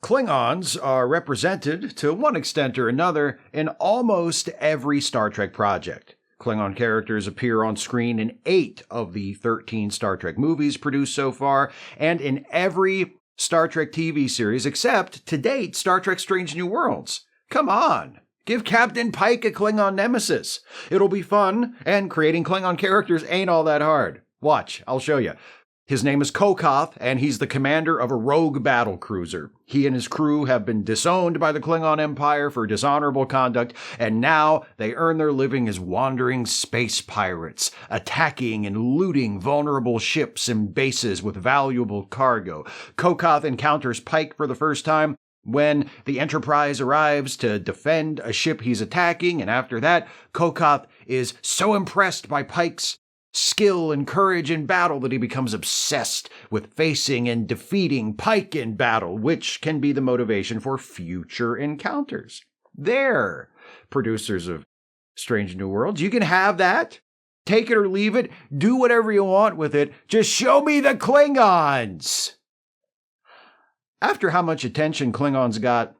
Klingons are represented, to one extent or another, in almost every Star Trek project. Klingon characters appear on screen in 8 of the 13 Star Trek movies produced so far, and in every Star Trek TV series except, to date, Star Trek Strange New Worlds. Come on! Give Captain Pike a Klingon nemesis. It'll be fun, and creating Klingon characters ain't all that hard. Watch, I'll show you. His name is Kokoth, and he's the commander of a rogue battle cruiser. He and his crew have been disowned by the Klingon Empire for dishonorable conduct, and now they earn their living as wandering space pirates, attacking and looting vulnerable ships and bases with valuable cargo. Kokoth encounters Pike for the first time when the Enterprise arrives to defend a ship he's attacking, and after that, Kokoth is so impressed by Pike's skill and courage in battle that he becomes obsessed with facing and defeating Pike in battle, which can be the motivation for future encounters. There, producers of Strange New Worlds, you can have that. Take it or leave it. Do whatever you want with it. Just show me the Klingons! After how much attention Klingons got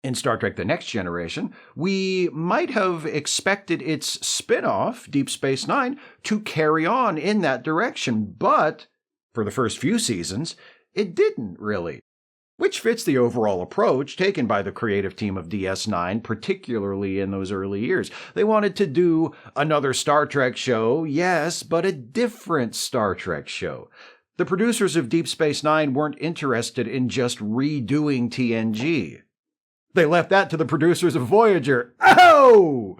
in Star Trek The Next Generation, we might have expected its spin-off, Deep Space Nine, to carry on in that direction, but for the first few seasons, it didn't really. Which fits the overall approach taken by the creative team of DS9, particularly in those early years. They wanted to do another Star Trek show, yes, but a different Star Trek show. The producers of Deep Space Nine weren't interested in just redoing TNG. They left that to the producers of Voyager. Oh!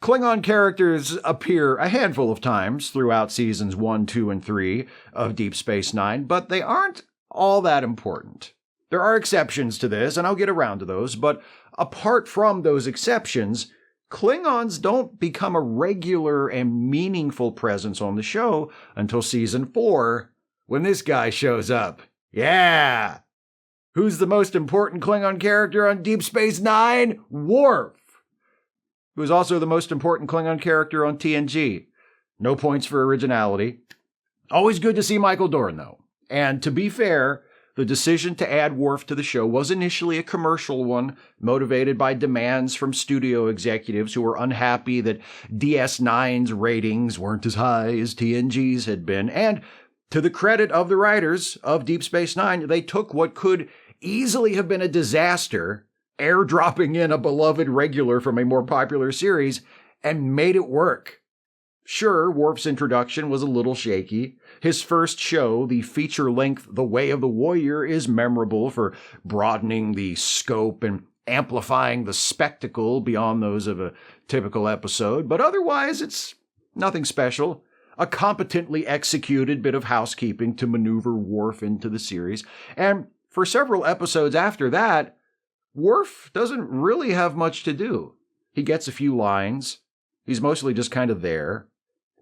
Klingon characters appear a handful of times throughout seasons 1, 2, and 3 of Deep Space Nine, but they aren't all that important. There are exceptions to this, and I'll get around to those, but apart from those exceptions, Klingons don't become a regular and meaningful presence on the show until season 4, when this guy shows up. Yeah! Who's the most important Klingon character on Deep Space Nine? Worf! Who's also the most important Klingon character on TNG. No points for originality. Always good to see Michael Dorn, though. And to be fair, the decision to add Worf to the show was initially a commercial one, motivated by demands from studio executives who were unhappy that DS9's ratings weren't as high as TNG's had been. And to the credit of the writers of Deep Space Nine, they took what could easily have been a disaster, airdropping in a beloved regular from a more popular series, and made it work. Sure, Worf's introduction was a little shaky. His first show, the feature-length The Way of the Warrior, is memorable for broadening the scope and amplifying the spectacle beyond those of a typical episode, but otherwise it's nothing special. A competently executed bit of housekeeping to maneuver Worf into the series, and for several episodes after that, Worf doesn't really have much to do. He gets a few lines. He's mostly just kind of there.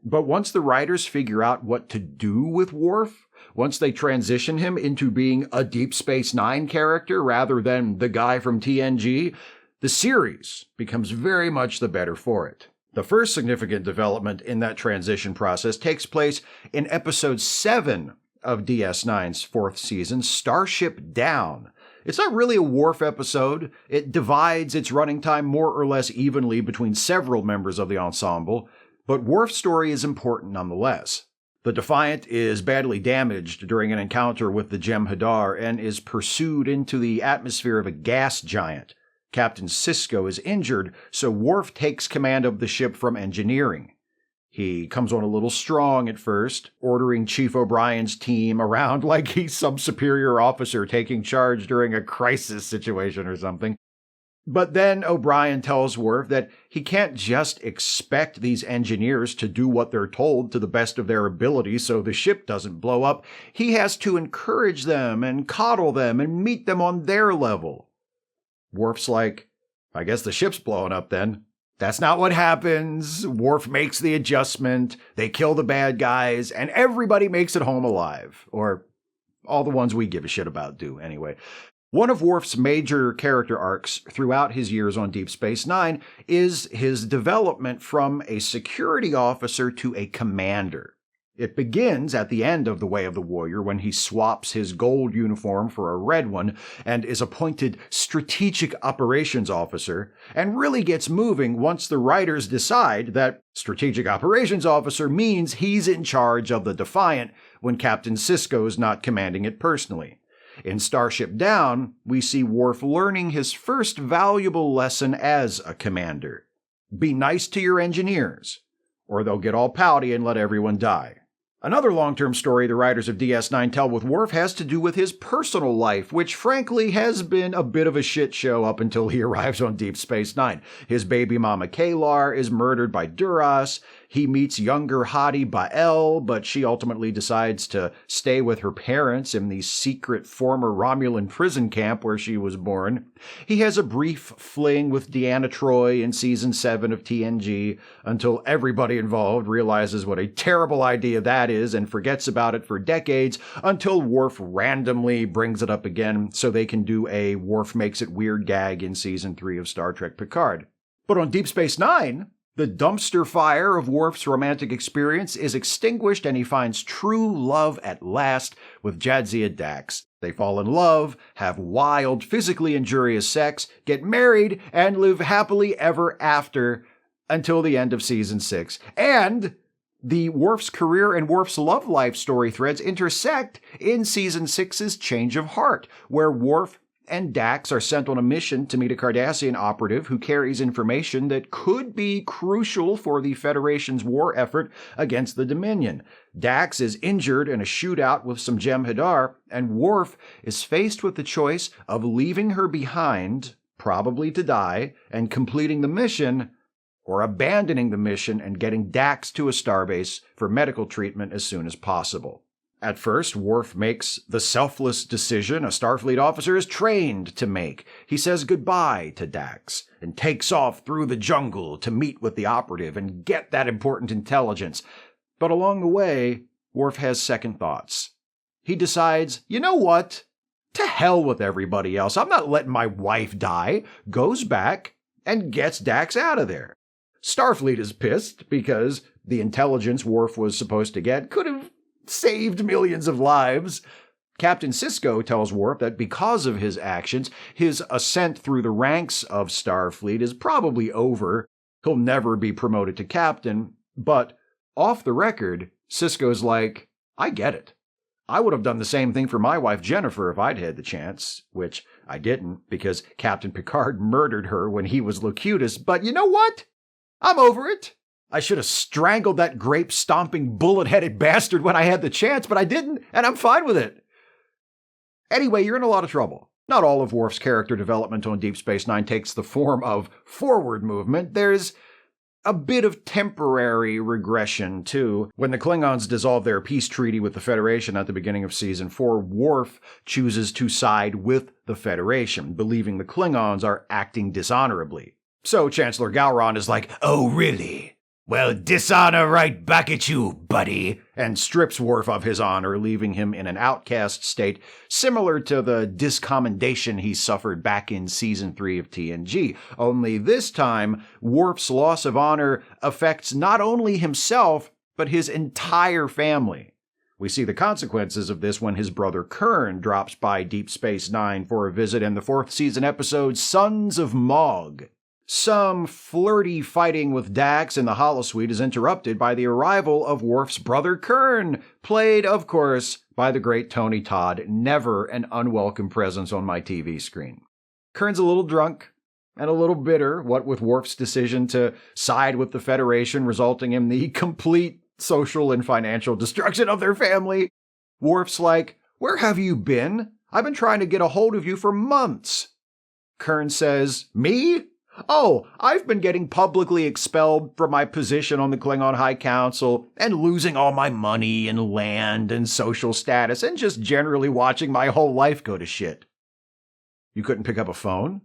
But once the writers figure out what to do with Worf, once they transition him into being a Deep Space Nine character rather than the guy from TNG, the series becomes very much the better for it. The first significant development in that transition process takes place in episode 7 of DS9's 4th season, Starship Down. It's not really a Worf episode. It divides its running time more or less evenly between several members of the ensemble, but Worf's story is important nonetheless. The Defiant is badly damaged during an encounter with the Jem'Hadar and is pursued into the atmosphere of a gas giant. Captain Sisko is injured, so Worf takes command of the ship from engineering. He comes on a little strong at first, ordering Chief O'Brien's team around like he's some superior officer taking charge during a crisis situation or something. But then O'Brien tells Worf that he can't just expect these engineers to do what they're told to the best of their ability so the ship doesn't blow up. He has to encourage them and coddle them and meet them on their level. Worf's like, I guess the ship's blowing up then. That's not what happens. Worf makes the adjustment, they kill the bad guys, and everybody makes it home alive. Or all the ones we give a shit about do, anyway. One of Worf's major character arcs throughout his years on Deep Space Nine is his development from a security officer to a commander. It begins at the end of The Way of the Warrior when he swaps his gold uniform for a red one and is appointed Strategic Operations Officer, and really gets moving once the writers decide that Strategic Operations Officer means he's in charge of the Defiant when Captain Sisko's not commanding it personally. In Starship Down, we see Worf learning his first valuable lesson as a commander. Be nice to your engineers, or they'll get all pouty and let everyone die. Another long-term story the writers of DS9 tell with Worf has to do with his personal life, which frankly has been a bit of a shit show up until he arrives on Deep Space Nine. His baby mama Kalar is murdered by Duras. He meets younger hottie Bael, but she ultimately decides to stay with her parents in the secret former Romulan prison camp where she was born. He has a brief fling with Deanna Troi in Season 7 of TNG, until everybody involved realizes what a terrible idea that is and forgets about it for decades, until Worf randomly brings it up again so they can do a Worf Makes It Weird gag in Season 3 of Star Trek Picard. But on Deep Space Nine, the dumpster fire of Worf's romantic experience is extinguished and he finds true love at last with Jadzia Dax. They fall in love, have wild, physically injurious sex, get married, and live happily ever after until the end of Season 6. And the Worf's career and Worf's love life story threads intersect in Season 6's Change of Heart, where Worf and Dax are sent on a mission to meet a Cardassian operative who carries information that could be crucial for the Federation's war effort against the Dominion. Dax is injured in a shootout with some Jem'Hadar, and Worf is faced with the choice of leaving her behind, probably to die, and completing the mission, or abandoning the mission and getting Dax to a starbase for medical treatment as soon as possible. At first, Worf makes the selfless decision a Starfleet officer is trained to make. He says goodbye to Dax and takes off through the jungle to meet with the operative and get that important intelligence. But along the way, Worf has second thoughts. He decides, you know what? To hell with everybody else. I'm not letting my wife die. Goes back and gets Dax out of there. Starfleet is pissed because the intelligence Worf was supposed to get could have saved millions of lives. Captain Sisko tells Worf that because of his actions, his ascent through the ranks of Starfleet is probably over. He'll never be promoted to captain. But off the record, Sisko's like, I get it. I would have done the same thing for my wife Jennifer if I'd had the chance, which I didn't because Captain Picard murdered her when he was Locutus. But you know what? I'm over it. I should have strangled that grape-stomping, bullet-headed bastard when I had the chance, but I didn't, and I'm fine with it. Anyway, you're in a lot of trouble. Not all of Worf's character development on Deep Space Nine takes the form of forward movement. There's a bit of temporary regression, too. When the Klingons dissolve their peace treaty with the Federation at the beginning of Season 4, Worf chooses to side with the Federation, believing the Klingons are acting dishonorably. So Chancellor Gowron is like, oh, really? Well, dishonor right back at you, buddy, and strips Worf of his honor, leaving him in an outcast state similar to the discommendation he suffered back in Season 3 of TNG. Only this time, Worf's loss of honor affects not only himself, but his entire family. We see the consequences of this when his brother Kurn drops by Deep Space Nine for a visit in the 4th season episode Sons of Mog. Some flirty fighting with Dax in the holosuite is interrupted by the arrival of Worf's brother Kurn, played, of course, by the great Tony Todd, never an unwelcome presence on my TV screen. Kurn's a little drunk and a little bitter, what with Worf's decision to side with the Federation, resulting in the complete social and financial destruction of their family. Worf's like, where have you been? I've been trying to get a hold of you for months. Kurn says, me? Oh, I've been getting publicly expelled from my position on the Klingon High Council and losing all my money and land and social status and just generally watching my whole life go to shit. You couldn't pick up a phone?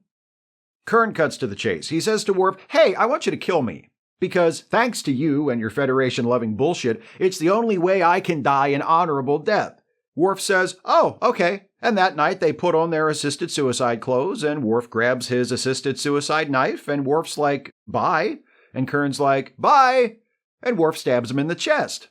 Kurn cuts to the chase. He says to Worf, hey, I want you to kill me. Because thanks to you and your Federation-loving bullshit, it's the only way I can die an honorable death. Worf says, oh, okay. And that night they put on their assisted suicide clothes and Worf grabs his assisted suicide knife and Worf's like, bye. And Kurn's like, bye. And Worf stabs him in the chest.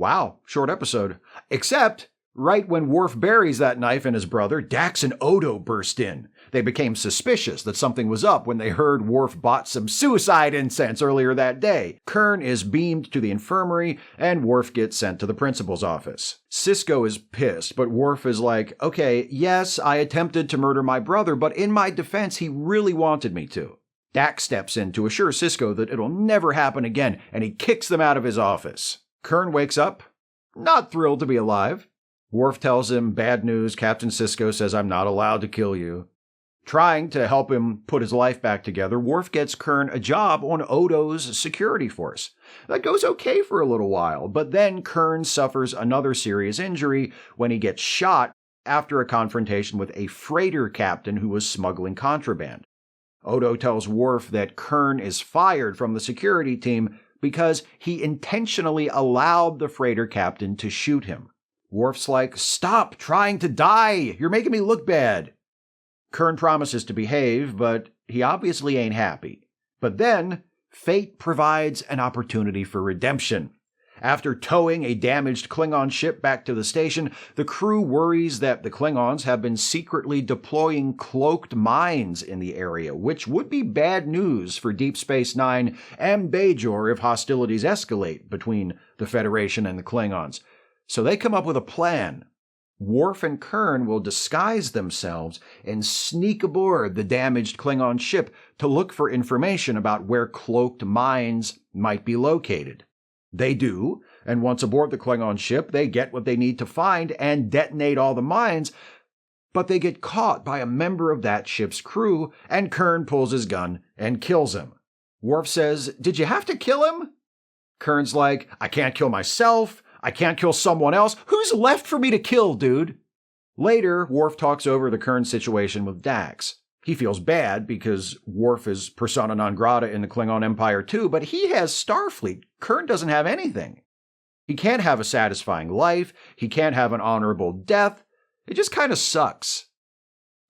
Wow, short episode. Except, right when Worf buries that knife in his brother, Dax and Odo burst in. They became suspicious that something was up when they heard Worf bought some suicide incense earlier that day. Kurn is beamed to the infirmary, and Worf gets sent to the principal's office. Sisko is pissed, but Worf is like, okay, yes, I attempted to murder my brother, but in my defense, he really wanted me to. Dax steps in to assure Sisko that it'll never happen again, and he kicks them out of his office. Kurn wakes up, not thrilled to be alive. Worf tells him, bad news, Captain Sisko says I'm not allowed to kill you. Trying to help him put his life back together, Worf gets Kurn a job on Odo's security force. That goes okay for a little while, but then Kurn suffers another serious injury when he gets shot after a confrontation with a freighter captain who was smuggling contraband. Odo tells Worf that Kurn is fired from the security team because he intentionally allowed the freighter captain to shoot him. Worf's like, stop trying to die! You're making me look bad! Kurn promises to behave, but he obviously ain't happy. But then, fate provides an opportunity for redemption. After towing a damaged Klingon ship back to the station, the crew worries that the Klingons have been secretly deploying cloaked mines in the area, which would be bad news for Deep Space Nine and Bajor if hostilities escalate between the Federation and the Klingons. So they come up with a plan. Worf and Kurn will disguise themselves and sneak aboard the damaged Klingon ship to look for information about where cloaked mines might be located. They do, and once aboard the Klingon ship, they get what they need to find and detonate all the mines, but they get caught by a member of that ship's crew, and Kurn pulls his gun and kills him. Worf says, did you have to kill him? Kurn's like, I can't kill myself. I can't kill someone else. Who's left for me to kill, dude? Later, Worf talks over the Kurn situation with Dax. He feels bad because Worf is persona non grata in the Klingon Empire too, but he has Starfleet. Kurn doesn't have anything. He can't have a satisfying life. He can't have an honorable death. It just kind of sucks.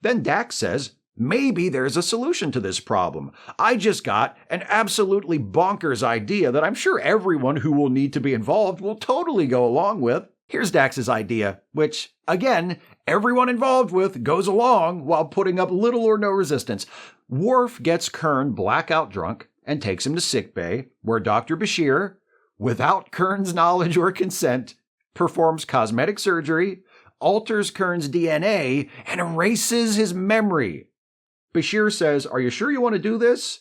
Then Dax says, maybe there's a solution to this problem. I just got an absolutely bonkers idea that I'm sure everyone who will need to be involved will totally go along with. Here's Dax's idea, which, again, everyone involved with goes along while putting up little or no resistance. Worf gets Kurn blackout drunk and takes him to sickbay, where Dr. Bashir, without Kurn's knowledge or consent, performs cosmetic surgery, alters Kurn's DNA, and erases his memory. Bashir says, are you sure you want to do this?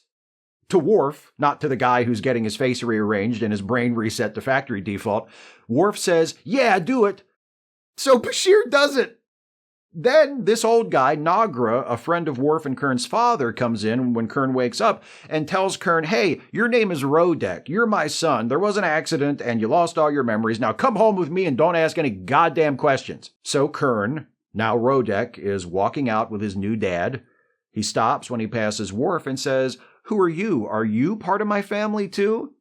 To Worf, not to the guy who's getting his face rearranged and his brain reset to factory default. Worf says, yeah, do it. So Bashir does it. Then this old guy, Nagra, a friend of Worf and Kurn's father, comes in when Kurn wakes up and tells Kurn, hey, your name is Rodek. You're my son. There was an accident and you lost all your memories. Now come home with me and don't ask any goddamn questions. So Kurn, now Rodek, is walking out with his new dad. He stops when he passes Worf and says, who are you? Are you part of my family too?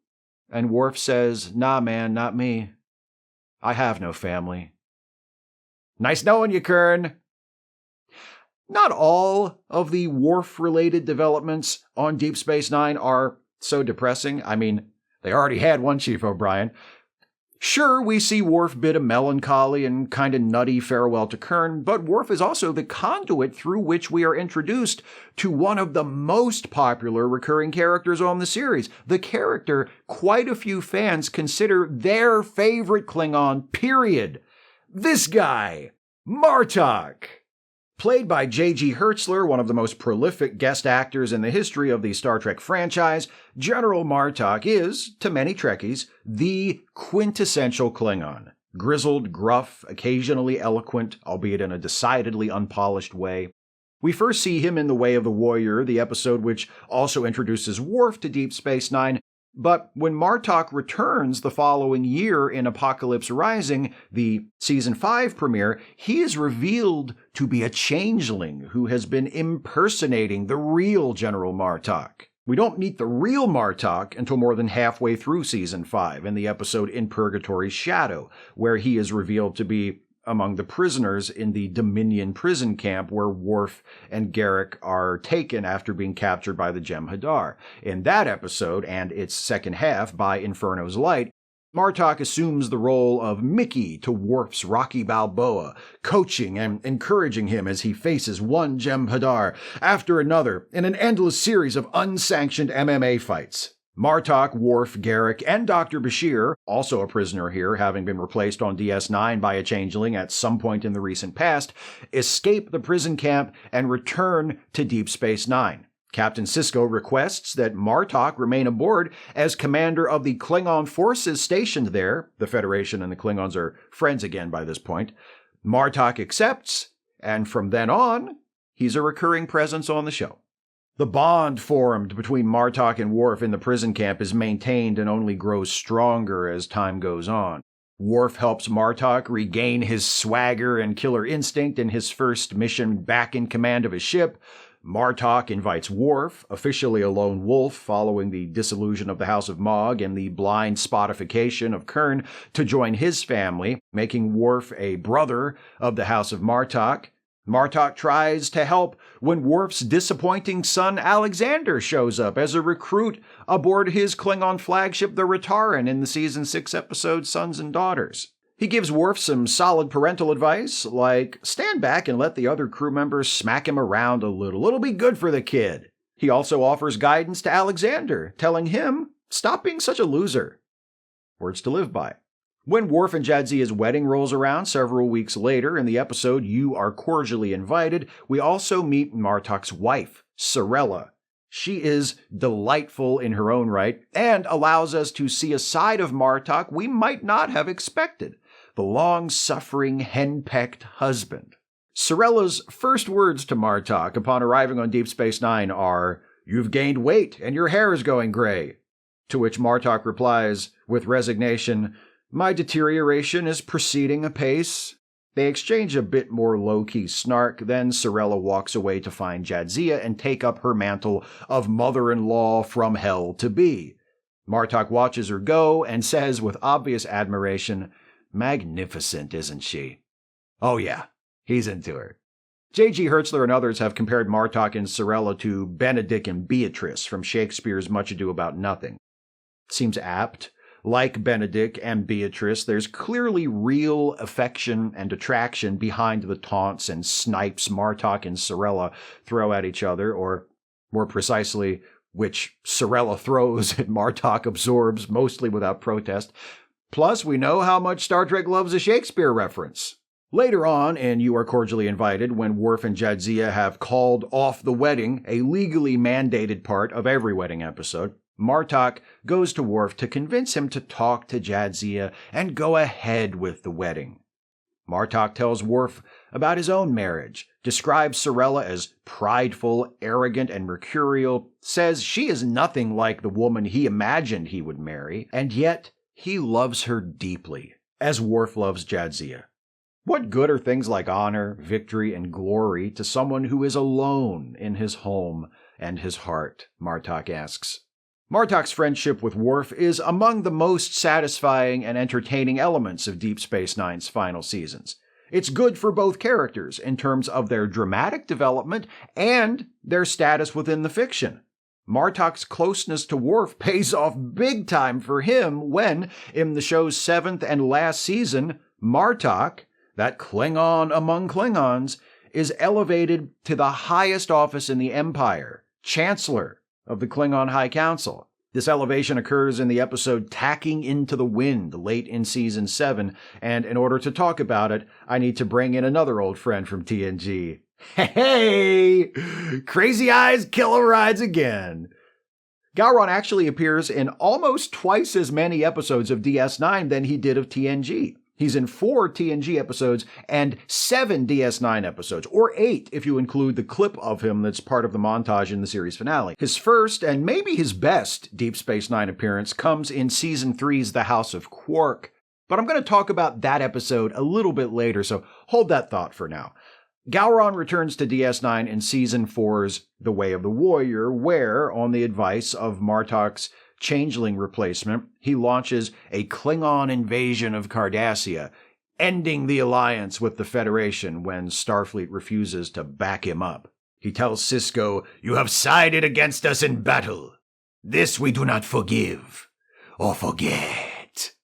And Worf says, nah, man, not me. I have no family. Nice knowing you, Kurn. Not all of the Worf-related developments on Deep Space Nine are so depressing. I mean, they already had one, Chief O'Brien. Sure, we see Worf bid a melancholy and kind of nutty farewell to Kurn, but Worf is also the conduit through which we are introduced to one of the most popular recurring characters on the series, the character quite a few fans consider their favorite Klingon, period. This guy, Martok. Played by J.G. Hertzler, one of the most prolific guest actors in the history of the Star Trek franchise, General Martok is, to many Trekkies, the quintessential Klingon. Grizzled, gruff, occasionally eloquent, albeit in a decidedly unpolished way. We first see him in The Way of the Warrior, the episode which also introduces Worf to Deep Space Nine, but when Martok returns the following year in Apocalypse Rising, the Season 5 premiere, he is revealed to be a changeling who has been impersonating the real General Martok. We don't meet the real Martok until more than halfway through Season 5 in the episode In Purgatory's Shadow, where he is revealed to be among the prisoners in the Dominion prison camp where Worf and Garrick are taken after being captured by the Jem'Hadar. In that episode, and its second half by Inferno's Light, Martok assumes the role of Mickey to Worf's Rocky Balboa, coaching and encouraging him as he faces one Jem'Hadar after another in an endless series of unsanctioned MMA fights. Martok, Worf, Garak, and Dr. Bashir, also a prisoner here having been replaced on DS9 by a changeling at some point in the recent past, escape the prison camp and return to Deep Space Nine. Captain Sisko requests that Martok remain aboard as commander of the Klingon forces stationed there. The Federation and the Klingons are friends again by this point. Martok accepts, and from then on, he's a recurring presence on the show. The bond formed between Martok and Worf in the prison camp is maintained and only grows stronger as time goes on. Worf helps Martok regain his swagger and killer instinct in his first mission back in command of his ship. Martok invites Worf, officially a lone wolf following the dissolution of the House of Mog and the blind spotification of Kurn, to join his family, making Worf a brother of the House of Martok. Martok tries to help when Worf's disappointing son Alexander shows up as a recruit aboard his Klingon flagship the Rataran in the Season 6 episode Sons and Daughters. He gives Worf some solid parental advice, like stand back and let the other crew members smack him around a little. It'll be good for the kid. He also offers guidance to Alexander, telling him, stop being such a loser. Words to live by. When Worf and Jadzia's wedding rolls around several weeks later in the episode You Are Cordially Invited, we also meet Martok's wife, Sirella. She is delightful in her own right and allows us to see a side of Martok we might not have expected. The long-suffering, henpecked husband. Sirella's first words to Martok upon arriving on Deep Space Nine are, "You've gained weight and your hair is going gray." To which Martok replies, with resignation, "My deterioration is proceeding apace." They exchange a bit more low-key snark, then Sirella walks away to find Jadzia and take up her mantle of mother-in-law from hell to be. Martok watches her go and says with obvious admiration, "Magnificent, isn't she?" Oh yeah, he's into her. J.G. Hertzler and others have compared Martok and Sirella to Benedict and Beatrice from Shakespeare's Much Ado About Nothing. Seems apt. Like Benedict and Beatrice, there's clearly real affection and attraction behind the taunts and snipes Martok and Sirella throw at each other, or more precisely, which Sirella throws and Martok absorbs, mostly without protest. Plus, we know how much Star Trek loves a Shakespeare reference. Later on, in You Are Cordially Invited, when Worf and Jadzia have called off the wedding, a legally mandated part of every wedding episode, Martok goes to Worf to convince him to talk to Jadzia and go ahead with the wedding. Martok tells Worf about his own marriage, describes Sirella as prideful, arrogant, and mercurial, says she is nothing like the woman he imagined he would marry, and yet he loves her deeply, as Worf loves Jadzia. What good are things like honor, victory, and glory to someone who is alone in his home and his heart? Martok asks. Martok's friendship with Worf is among the most satisfying and entertaining elements of Deep Space Nine's final seasons. It's good for both characters in terms of their dramatic development and their status within the fiction. Martok's closeness to Worf pays off big time for him when, in the show's 7th and last season, Martok, that Klingon among Klingons, is elevated to the highest office in the Empire, Chancellor of the Klingon High Council. This elevation occurs in the episode Tacking into the Wind, late in Season 7, and in order to talk about it, I need to bring in another old friend from TNG. Hey! Crazy Eyes Killer rides again! Gowron actually appears in almost twice as many episodes of DS9 than he did of TNG. He's in 4 TNG episodes and 7 DS9 episodes, or 8 if you include the clip of him that's part of the montage in the series finale. His first, and maybe his best, Deep Space Nine appearance comes in Season 3's The House of Quark, but I'm going to talk about that episode a little bit later, so hold that thought for now. Gowron returns to DS9 in Season 4's The Way of the Warrior, where, on the advice of Martok's changeling replacement, he launches a Klingon invasion of Cardassia, ending the alliance with the Federation when Starfleet refuses to back him up. He tells Sisko, "You have sided against us in battle. This we do not forgive or forget."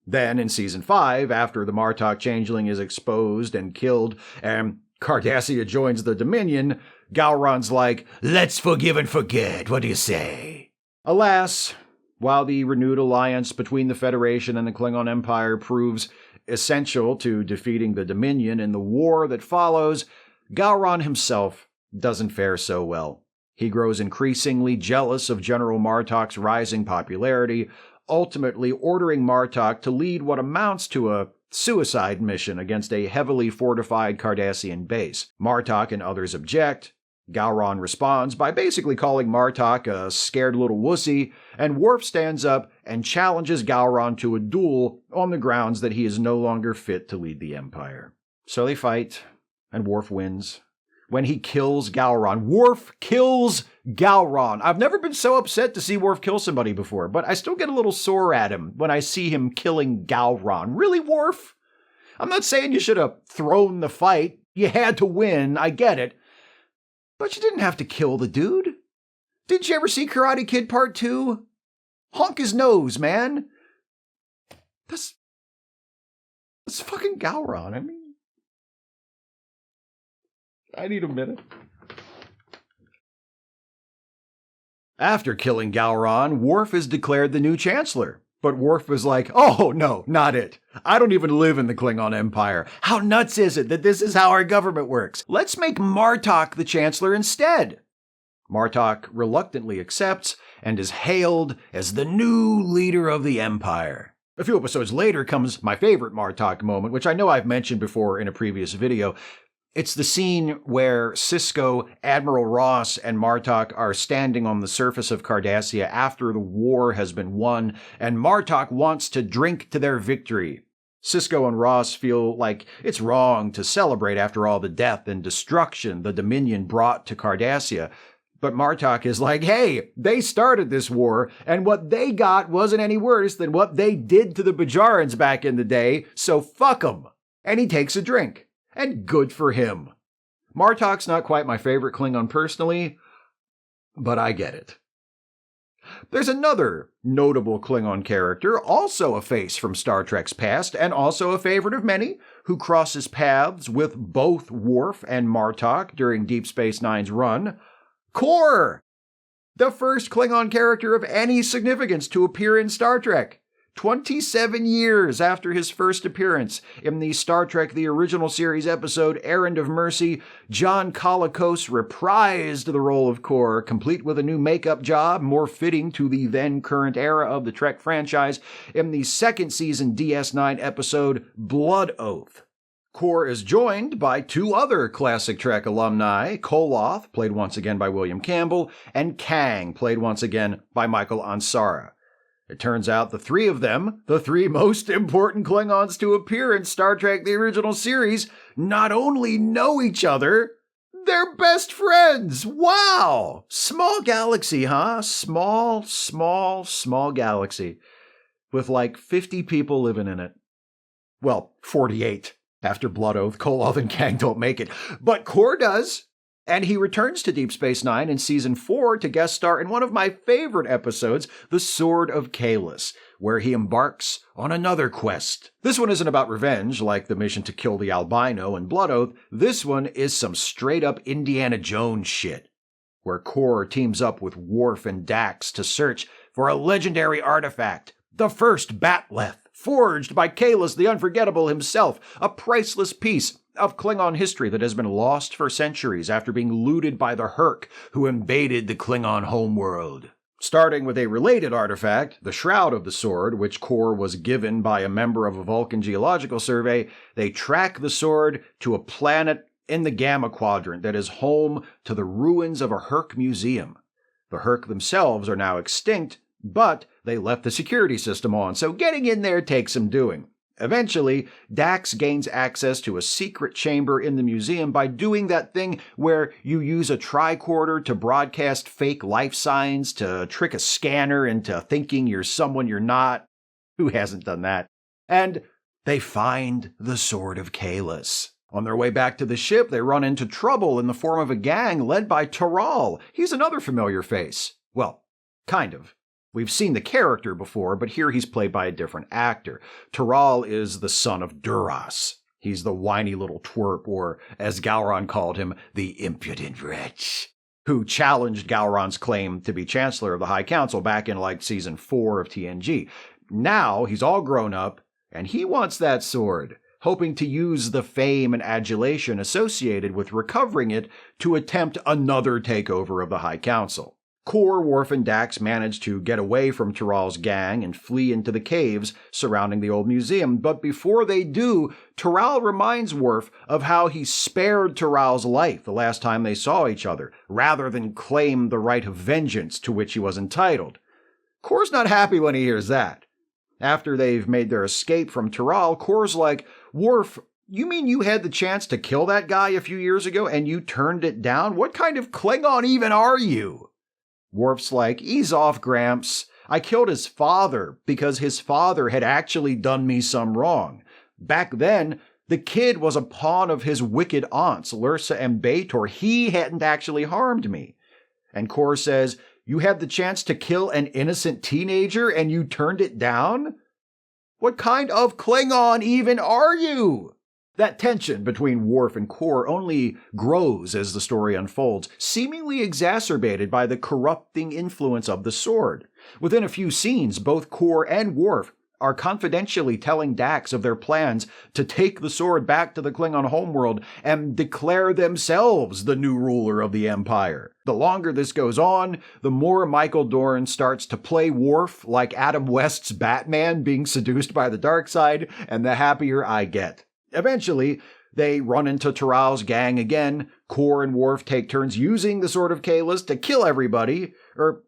Then, in Season 5, after the Martok changeling is exposed and killed, and Cardassia joins the Dominion, Gowron's like, "Let's forgive and forget, what do you say?" Alas, while the renewed alliance between the Federation and the Klingon Empire proves essential to defeating the Dominion in the war that follows, Gowron himself doesn't fare so well. He grows increasingly jealous of General Martok's rising popularity, ultimately ordering Martok to lead what amounts to a suicide mission against a heavily fortified Cardassian base. Martok and others object. Gowron responds by basically calling Martok a scared little wussy, and Worf stands up and challenges Gowron to a duel on the grounds that he is no longer fit to lead the Empire. So they fight, and Worf wins. When he kills Gowron. Worf kills Gowron. I've never been so upset to see Worf kill somebody before, but I still get a little sore at him when I see him killing Gowron. Really, Worf? I'm not saying you should have thrown the fight. You had to win, I get it. But you didn't have to kill the dude. Didn't you ever see Karate Kid Part 2? Honk his nose, man. That's fucking Gowron. I mean, I need a minute. After killing Gowron, Worf is declared the new Chancellor. But Worf was like, "Oh, no, not it. I don't even live in the Klingon Empire. How nuts is it that this is how our government works? Let's make Martok the Chancellor instead." Martok reluctantly accepts and is hailed as the new leader of the Empire. A few episodes later comes my favorite Martok moment, which I know I've mentioned before in a previous video. It's the scene where Sisko, Admiral Ross, and Martok are standing on the surface of Cardassia after the war has been won, and Martok wants to drink to their victory. Sisko and Ross feel like it's wrong to celebrate after all the death and destruction the Dominion brought to Cardassia. But Martok is like, "Hey, they started this war, and what they got wasn't any worse than what they did to the Bajarans back in the day, so fuck 'em." And he takes a drink. And good for him. Martok's not quite my favorite Klingon personally, but I get it. There's another notable Klingon character, also a face from Star Trek's past, and also a favorite of many, who crosses paths with both Worf and Martok during Deep Space Nine's run. Kor! The first Klingon character of any significance to appear in Star Trek. 27 years after his first appearance in the Star Trek The Original Series episode Errand of Mercy, John Colicos reprised the role of Kor, complete with a new makeup job more fitting to the then-current era of the Trek franchise, in the second season DS9 episode Blood Oath. Kor is joined by two other classic Trek alumni, Koloth, played once again by William Campbell, and Kang, played once again by Michael Ansara. It turns out the three of them, the three most important Klingons to appear in Star Trek The Original Series, not only know each other, they're best friends! Wow! Small galaxy, huh? Small galaxy. With like 50 people living in it. Well, 48. After Blood Oath, Koloth and Kang don't make it. But Kor does. And he returns to Deep Space Nine in Season 4 to guest star in one of my favorite episodes, The Sword of Kahless, where he embarks on another quest. This one isn't about revenge, like the mission to kill the albino in Blood Oath. This one is some straight-up Indiana Jones shit, where Kor teams up with Worf and Dax to search for a legendary artifact, the first Batleth, forged by Kahless the Unforgettable himself, a priceless piece of Klingon history that has been lost for centuries after being looted by the Herc who invaded the Klingon homeworld. Starting with a related artifact, the Shroud of the Sword, which Kor was given by a member of a Vulcan geological survey, they track the sword to a planet in the Gamma Quadrant that is home to the ruins of a Herc museum. The Herc themselves are now extinct, but they left the security system on, so getting in there takes some doing. Eventually, Dax gains access to a secret chamber in the museum by doing that thing where you use a tricorder to broadcast fake life signs to trick a scanner into thinking you're someone you're not. Who hasn't done that? And they find the Sword of Kahless. On their way back to the ship, they run into trouble in the form of a gang led by Toral. He's another familiar face. Well, kind of. We've seen the character before, but here he's played by a different actor. Toral is the son of Duras. He's the whiny little twerp, or as Gowron called him, the impudent wretch, who challenged Gowron's claim to be Chancellor of the High Council back in season 4 of TNG. Now he's all grown up, and he wants that sword, hoping to use the fame and adulation associated with recovering it to attempt another takeover of the High Council. Kor, Worf, and Dax manage to get away from Toral's gang and flee into the caves surrounding the old museum, but before they do, Toral reminds Worf of how he spared Toral's life the last time they saw each other, rather than claim the right of vengeance to which he was entitled. Kor's not happy when he hears that. After they've made their escape from Toral, Kor's like, "Worf, you mean you had the chance to kill that guy a few years ago and you turned it down? What kind of Klingon even are you?" Worf's like, "Ease off, Gramps. I killed his father because his father had actually done me some wrong. Back then, the kid was a pawn of his wicked aunts, Lursa and B'Etor. He hadn't actually harmed me." And Kor says, "You had the chance to kill an innocent teenager and you turned it down? What kind of Klingon even are you?" That tension between Worf and Kor only grows as the story unfolds, seemingly exacerbated by the corrupting influence of the sword. Within a few scenes, both Kor and Worf are confidentially telling Dax of their plans to take the sword back to the Klingon homeworld and declare themselves the new ruler of the Empire. The longer this goes on, the more Michael Dorn starts to play Worf like Adam West's Batman being seduced by the dark side, and the happier I get. Eventually, they run into Toral's gang again. Kor and Worf take turns using the Sword of Kahless to kill everybody. Or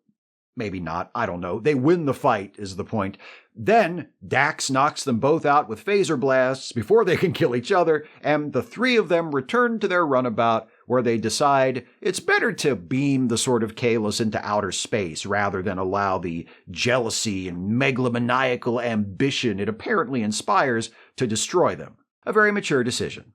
maybe not, I don't know. They win the fight, is the point. Then, Dax knocks them both out with phaser blasts before they can kill each other, and the three of them return to their runabout, where they decide it's better to beam the Sword of Kahless into outer space rather than allow the jealousy and megalomaniacal ambition it apparently inspires to destroy them. A very mature decision.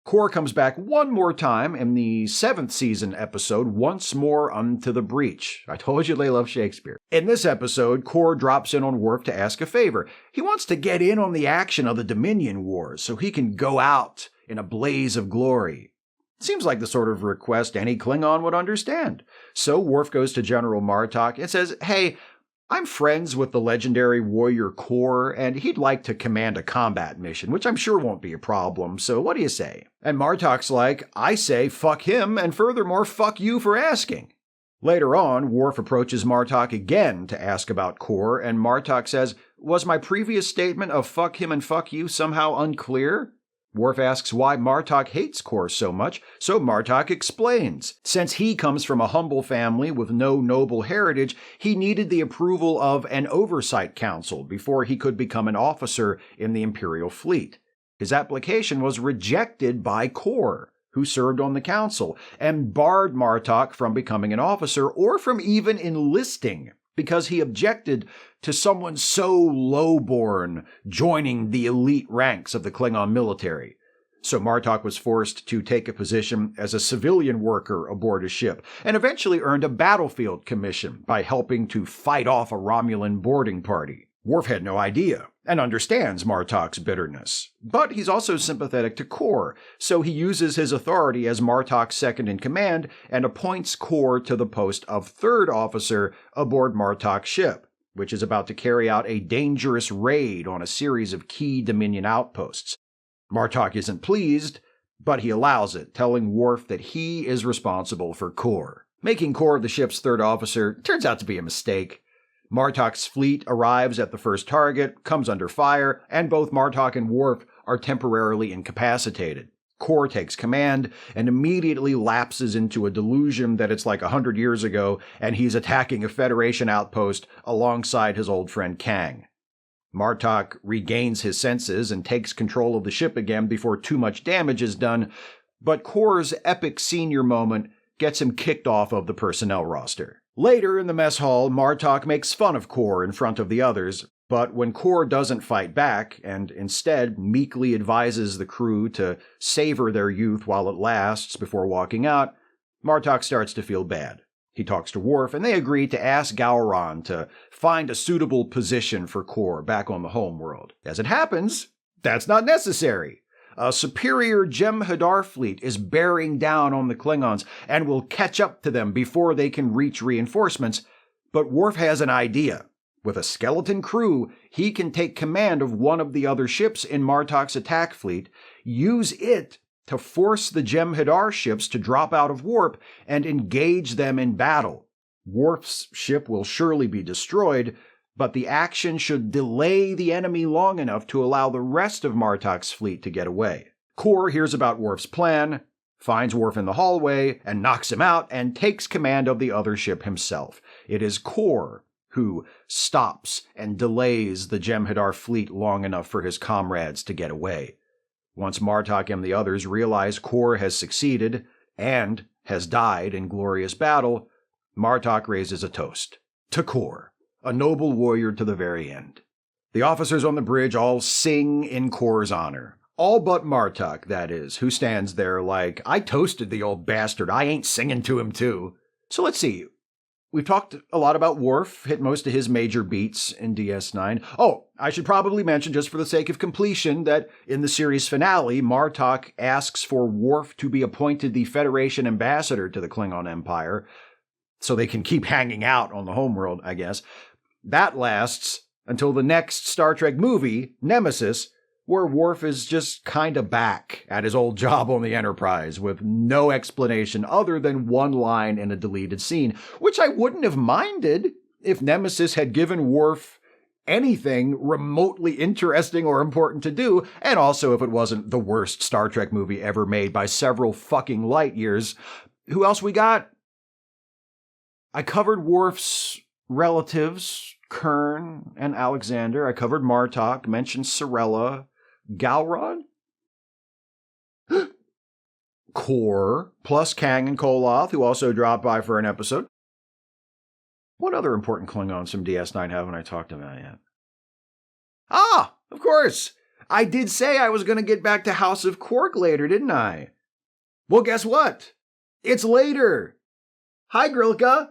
Kor comes back one more time in the 7th season episode, Once More Unto the Breach. I told you they love Shakespeare. In this episode, Kor drops in on Worf to ask a favor. He wants to get in on the action of the Dominion Wars so he can go out in a blaze of glory. Seems like the sort of request any Klingon would understand. So Worf goes to General Martok and says, "Hey, I'm friends with the legendary warrior Kor, and he'd like to command a combat mission, which I'm sure won't be a problem, so what do you say?" And Martok's like, "I say fuck him, and furthermore, fuck you for asking." Later on, Worf approaches Martok again to ask about Kor, and Martok says, "Was my previous statement of fuck him and fuck you somehow unclear?" Worf asks why Martok hates Kor so much, so Martok explains. Since he comes from a humble family with no noble heritage, he needed the approval of an oversight council before he could become an officer in the Imperial fleet. His application was rejected by Kor, who served on the council, and barred Martok from becoming an officer or from even enlisting, because he objected to someone so lowborn joining the elite ranks of the Klingon military. So Martok was forced to take a position as a civilian worker aboard a ship, and eventually earned a battlefield commission by helping to fight off a Romulan boarding party. Worf had no idea, and understands Martok's bitterness. But he's also sympathetic to Kor, so he uses his authority as Martok's second-in-command and appoints Kor to the post of third officer aboard Martok's ship, which is about to carry out a dangerous raid on a series of key Dominion outposts. Martok isn't pleased, but he allows it, telling Worf that he is responsible for Kor. Making Kor the ship's third officer turns out to be a mistake. Martok's fleet arrives at the first target, comes under fire, and both Martok and Worf are temporarily incapacitated. Kor takes command and immediately lapses into a delusion that it's like 100 years ago and he's attacking a Federation outpost alongside his old friend Kang. Martok regains his senses and takes control of the ship again before too much damage is done, but Kor's epic senior moment gets him kicked off of the personnel roster. Later in the mess hall, Martok makes fun of Kor in front of the others, but when Kor doesn't fight back and instead meekly advises the crew to savor their youth while it lasts before walking out, Martok starts to feel bad. He talks to Worf, and they agree to ask Gowron to find a suitable position for Kor back on the homeworld. As it happens, that's not necessary. A superior Jem'Hadar fleet is bearing down on the Klingons and will catch up to them before they can reach reinforcements, but Worf has an idea. With a skeleton crew, he can take command of one of the other ships in Martok's attack fleet, use it to force the Jem'Hadar ships to drop out of warp and engage them in battle. Worf's ship will surely be destroyed, but the action should delay the enemy long enough to allow the rest of Martok's fleet to get away. Kor hears about Worf's plan, finds Worf in the hallway, and knocks him out, and takes command of the other ship himself. It is Kor who stops and delays the Jem'Hadar fleet long enough for his comrades to get away. Once Martok and the others realize Kor has succeeded and has died in glorious battle, Martok raises a toast to Kor, a noble warrior to the very end. The officers on the bridge all sing in Kor's honor. All but Martok, that is, who stands there like, I toasted the old bastard, I ain't singing to him too. So let's see. We've talked a lot about Worf, hit most of his major beats in DS9. Oh, I should probably mention, just for the sake of completion, that in the series finale, Martok asks for Worf to be appointed the Federation ambassador to the Klingon Empire, so they can keep hanging out on the homeworld, I guess. That lasts until the next Star Trek movie, Nemesis, where Worf is just kinda back at his old job on the Enterprise with no explanation other than one line in a deleted scene, which I wouldn't have minded if Nemesis had given Worf anything remotely interesting or important to do, and also if it wasn't the worst Star Trek movie ever made by several fucking light years. Who else we got? I covered Worf's relatives, Kurn and Alexander. I covered Martok, mentioned Sirella, Gowron? Kor, plus Kang and Koloth, who also dropped by for an episode. What other important Klingons from DS9 haven't I talked about yet? Ah, of course! I did say I was going to get back to House of Quark later, didn't I? Well, guess what? It's later! Hi, Grilka!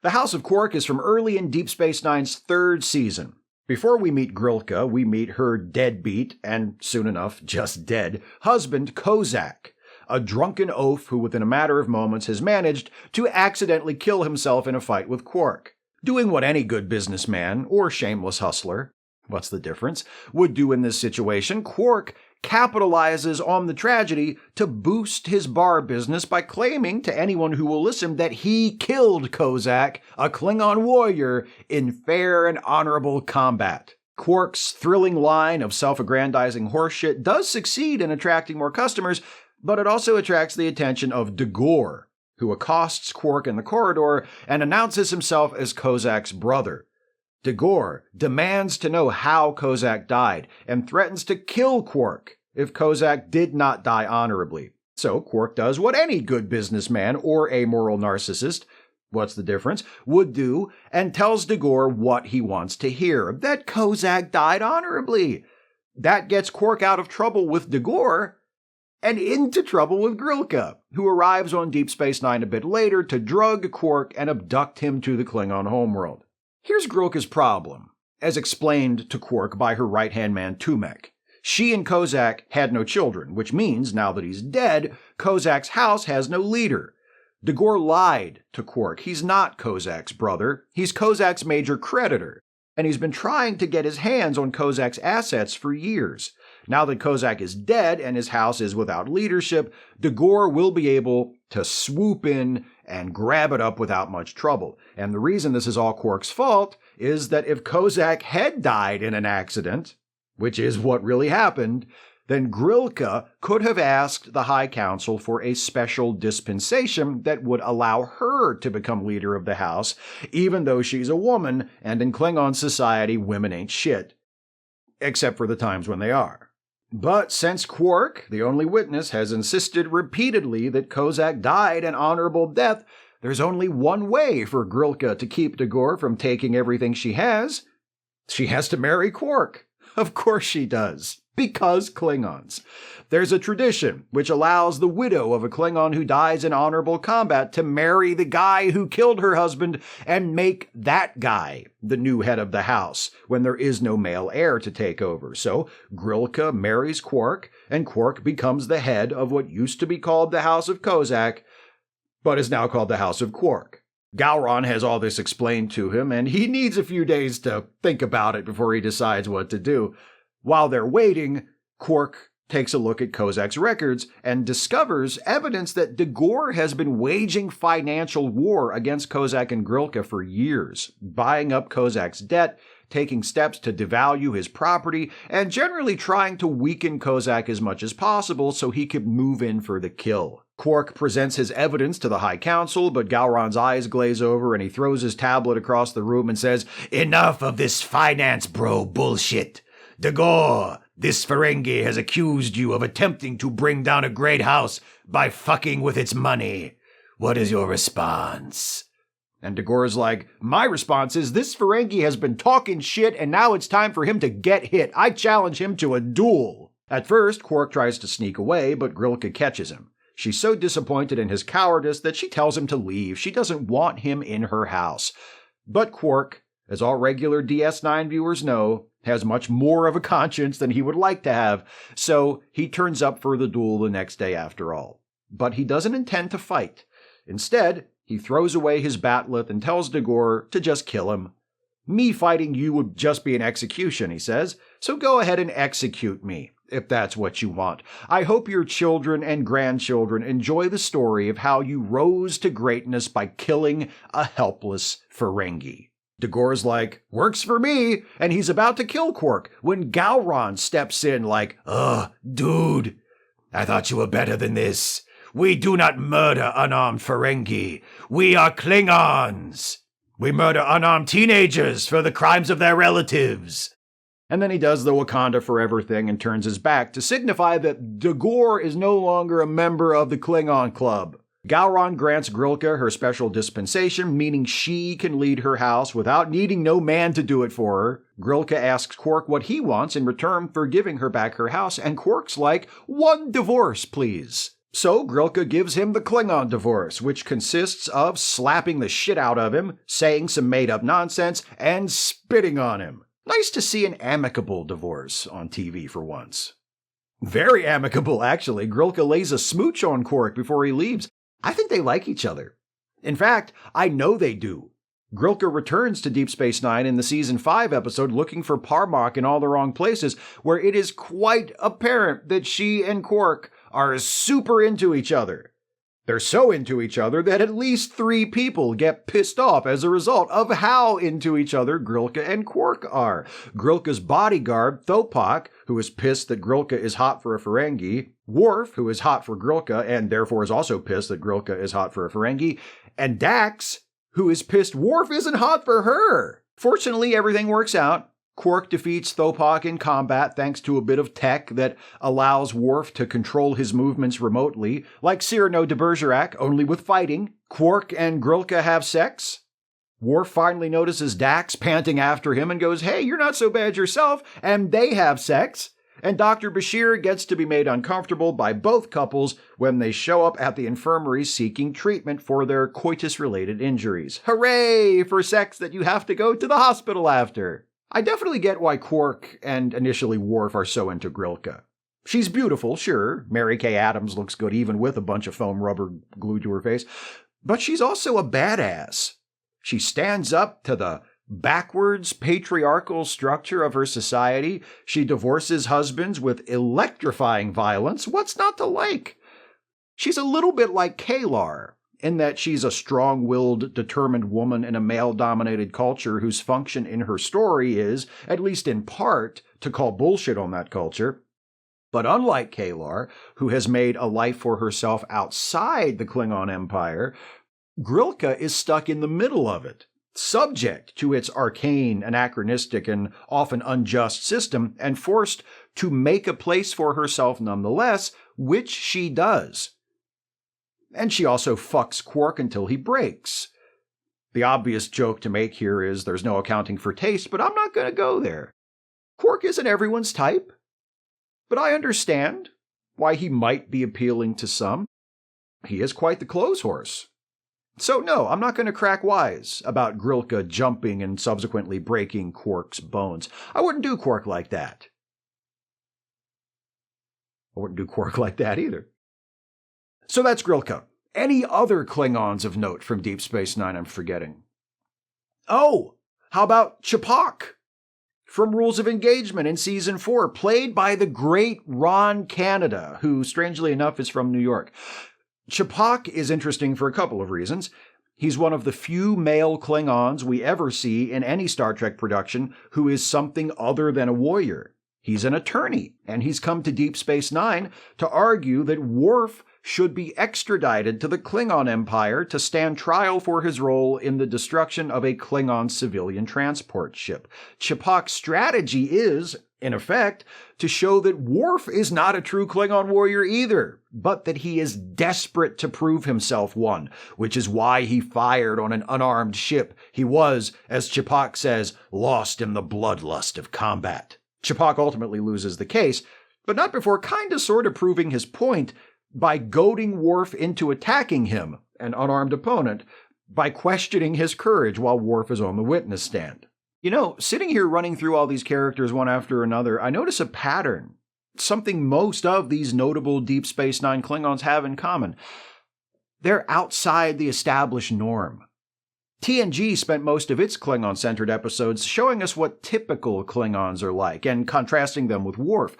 The House of Quark is from early in Deep Space Nine's third season. Before we meet Grilka, we meet her deadbeat, and soon enough, just dead, husband Kozak, a drunken oaf who within a matter of moments has managed to accidentally kill himself in a fight with Quark, doing what any good businessman or shameless hustler, what's the difference, would do in this situation. Quark capitalizes on the tragedy to boost his bar business by claiming to anyone who will listen that he killed Kozak, a Klingon warrior, in fair and honorable combat. Quark's thrilling line of self-aggrandizing horseshit does succeed in attracting more customers, but it also attracts the attention of Dagor, who accosts Quark in the corridor and announces himself as Kozak's brother. Dagor demands to know how Kozak died and threatens to kill Quark if Kozak did not die honorably. So Quark does what any good businessman or amoral narcissist, what's the difference, would do, and tells Dagor what he wants to hear, that Kozak died honorably. That gets Quark out of trouble with Dagor and into trouble with Grilka, who arrives on Deep Space Nine a bit later to drug Quark and abduct him to the Klingon homeworld. Here's Grilka's problem, as explained to Quark by her right-hand man Tumek. She and Kozak had no children, which means, now that he's dead, Kozak's house has no leader. Dagor lied to Quark. He's not Kozak's brother. He's Kozak's major creditor, and he's been trying to get his hands on Kozak's assets for years. Now that Kozak is dead and his house is without leadership, Dagor will be able to swoop in and grab it up without much trouble. And the reason this is all Quark's fault is that if Kozak had died in an accident, which is what really happened, then Grilka could have asked the High Council for a special dispensation that would allow her to become leader of the house, even though she's a woman, and in Klingon society, women ain't shit. Except for the times when they are. But since Quark, the only witness, has insisted repeatedly that Kozak died an honorable death, there's only one way for Grilka to keep Dagor from taking everything she has. She has to marry Quark. Of course she does. Because Klingons. There's a tradition which allows the widow of a Klingon who dies in honorable combat to marry the guy who killed her husband and make that guy the new head of the house when there is no male heir to take over. So Grilka marries Quark, and Quark becomes the head of what used to be called the House of Kozak, but is now called the House of Quark. Gowron has all this explained to him, and he needs a few days to think about it before he decides what to do. While they're waiting, Quark takes a look at Kozak's records and discovers evidence that Dagor has been waging financial war against Kozak and Grilka for years, buying up Kozak's debt, taking steps to devalue his property, and generally trying to weaken Kozak as much as possible so he could move in for the kill. Quark presents his evidence to the High Council, but Gowron's eyes glaze over and he throws his tablet across the room and says, "Enough of this finance bro bullshit. Dagor, this Ferengi has accused you of attempting to bring down a great house by fucking with its money. What is your response?" And Dagor's like, "My response is this Ferengi has been talking shit and now it's time for him to get hit. I challenge him to a duel." At first, Quark tries to sneak away, but Grilka catches him. She's so disappointed in his cowardice that she tells him to leave. She doesn't want him in her house. But Quark, as all regular DS9 viewers know, has much more of a conscience than he would like to have, so he turns up for the duel the next day after all. But he doesn't intend to fight. Instead, he throws away his bat'leth and tells Dagor to just kill him. "Me fighting you would just be an execution," he says, "so go ahead and execute me, if that's what you want. I hope your children and grandchildren enjoy the story of how you rose to greatness by killing a helpless Ferengi." Dagor's like, "Works for me," and he's about to kill Quark when Gowron steps in like, dude, I thought you were better than this. We do not murder unarmed Ferengi. We are Klingons. We murder unarmed teenagers for the crimes of their relatives." And then he does the Wakanda Forever thing and turns his back to signify that Dagor is no longer a member of the Klingon Club. Gowron grants Grilka her special dispensation, meaning she can lead her house without needing no man to do it for her. Grilka asks Quark what he wants in return for giving her back her house, and Quark's like, "1 divorce, please." So Grilka gives him the Klingon divorce, which consists of slapping the shit out of him, saying some made-up nonsense, and spitting on him. Nice to see an amicable divorce on TV for once. Very amicable, actually. Grilka lays a smooch on Quark before he leaves. I think they like each other. In fact, I know they do. Grilka returns to Deep Space Nine in the Season 5 episode looking for Parmok in all the wrong places, where it is quite apparent that she and Quark are super into each other. They're so into each other that at least 3 people get pissed off as a result of how into each other Grilka and Quark are. Grilka's bodyguard, Thopak, who is pissed that Grilka is hot for a Ferengi, Worf, who is hot for Grilka and therefore is also pissed that Grilka is hot for a Ferengi, and Dax, who is pissed Worf isn't hot for her. Fortunately, everything works out. Quark defeats Thopak in combat thanks to a bit of tech that allows Worf to control his movements remotely, like Cyrano de Bergerac, only with fighting. Quark and Grilka have sex. Worf finally notices Dax panting after him and goes, "Hey, you're not so bad yourself," and they have sex. And Dr. Bashir gets to be made uncomfortable by both couples when they show up at the infirmary seeking treatment for their coitus-related injuries. Hooray for sex that you have to go to the hospital after! I definitely get why Quark and initially Worf are so into Grilka. She's beautiful, sure. Mary Kay Adams looks good even with a bunch of foam rubber glued to her face. But she's also a badass. She stands up to the backwards patriarchal structure of her society. She divorces husbands with electrifying violence. What's not to like? She's a little bit like Kalar, in that she's a strong-willed, determined woman in a male-dominated culture whose function in her story is, at least in part, to call bullshit on that culture. But unlike Kalar, who has made a life for herself outside the Klingon Empire, Grilka is stuck in the middle of it, subject to its arcane, anachronistic, and often unjust system, and forced to make a place for herself nonetheless, which she does. And she also fucks Quark until he breaks. The obvious joke to make here is there's no accounting for taste, but I'm not going to go there. Quark isn't everyone's type, but I understand why he might be appealing to some. He is quite the clothes horse. So no, I'm not going to crack wise about Grilka jumping and subsequently breaking Quark's bones. I wouldn't do Quark like that. I wouldn't do Quark like that either. So that's Grilka. Any other Klingons of note from Deep Space Nine I'm forgetting? Oh, how about Ch'pak from Rules of Engagement in Season 4, played by the great Ron Canada, who, strangely enough, is from New York. Ch'pak is interesting for a couple of reasons. He's one of the few male Klingons we ever see in any Star Trek production who is something other than a warrior. He's an attorney, and he's come to Deep Space Nine to argue that Worf should be extradited to the Klingon Empire to stand trial for his role in the destruction of a Klingon civilian transport ship. Ch'pak's strategy is, in effect, to show that Worf is not a true Klingon warrior either, but that he is desperate to prove himself one, which is why he fired on an unarmed ship. He was, as Ch'pak says, lost in the bloodlust of combat. Ch'pak ultimately loses the case, but not before kinda sorta proving his point by goading Worf into attacking him, an unarmed opponent, by questioning his courage while Worf is on the witness stand. You know, sitting here running through all these characters one after another, I notice a pattern, something most of these notable Deep Space Nine Klingons have in common. They're outside the established norm. TNG spent most of its Klingon-centered episodes showing us what typical Klingons are like and contrasting them with Worf.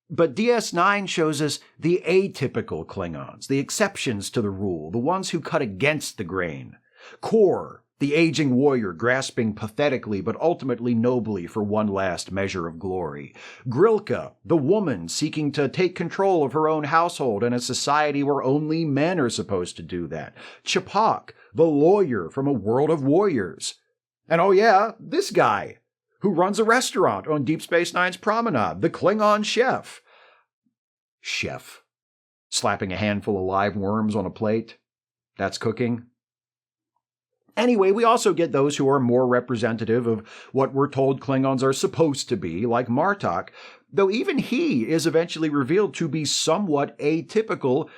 But DS9 shows us the atypical Klingons, the exceptions to the rule, the ones who cut against the grain. Kor, the aging warrior grasping pathetically but ultimately nobly for one last measure of glory. Grilka, the woman seeking to take control of her own household in a society where only men are supposed to do that. Ch'pak, the lawyer from a world of warriors. And oh yeah, this guy, who runs a restaurant on Deep Space Nine's promenade, the Klingon chef. Chef. Slapping a handful of live worms on a plate. That's cooking. Anyway, we also get those who are more representative of what we're told Klingons are supposed to be, like Martok, though even he is eventually revealed to be somewhat atypical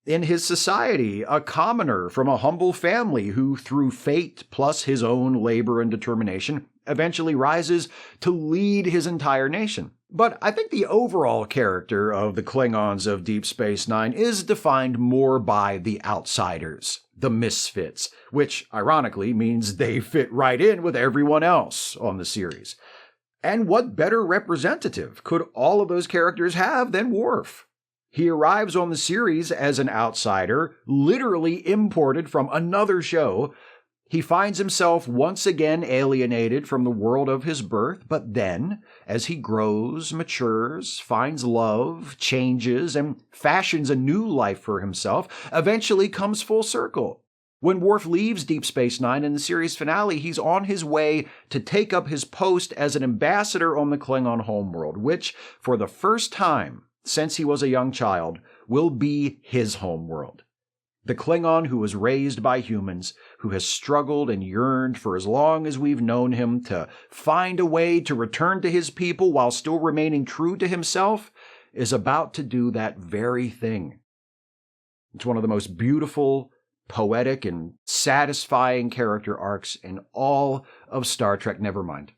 in his society, a commoner from a humble family who, through fate plus his own labor and determination, eventually rises to lead his entire nation. But I think the overall character of the Klingons of Deep Space Nine is defined more by the outsiders, the misfits, which ironically means they fit right in with everyone else on the series. And what better representative could all of those characters have than Worf? He arrives on the series as an outsider, literally imported from another show. He finds himself once again alienated from the world of his birth, but then, as he grows, matures, finds love, changes, and fashions a new life for himself, eventually comes full circle. When Worf leaves Deep Space Nine in the series finale, he's on his way to take up his post as an ambassador on the Klingon homeworld, which, for the first time since he was a young child, will be his homeworld. The Klingon who was raised by humans, who has struggled and yearned for as long as we've known him to find a way to return to his people while still remaining true to himself, is about to do that very thing. It's one of the most beautiful, poetic, and satisfying character arcs in all of Star Trek, never mind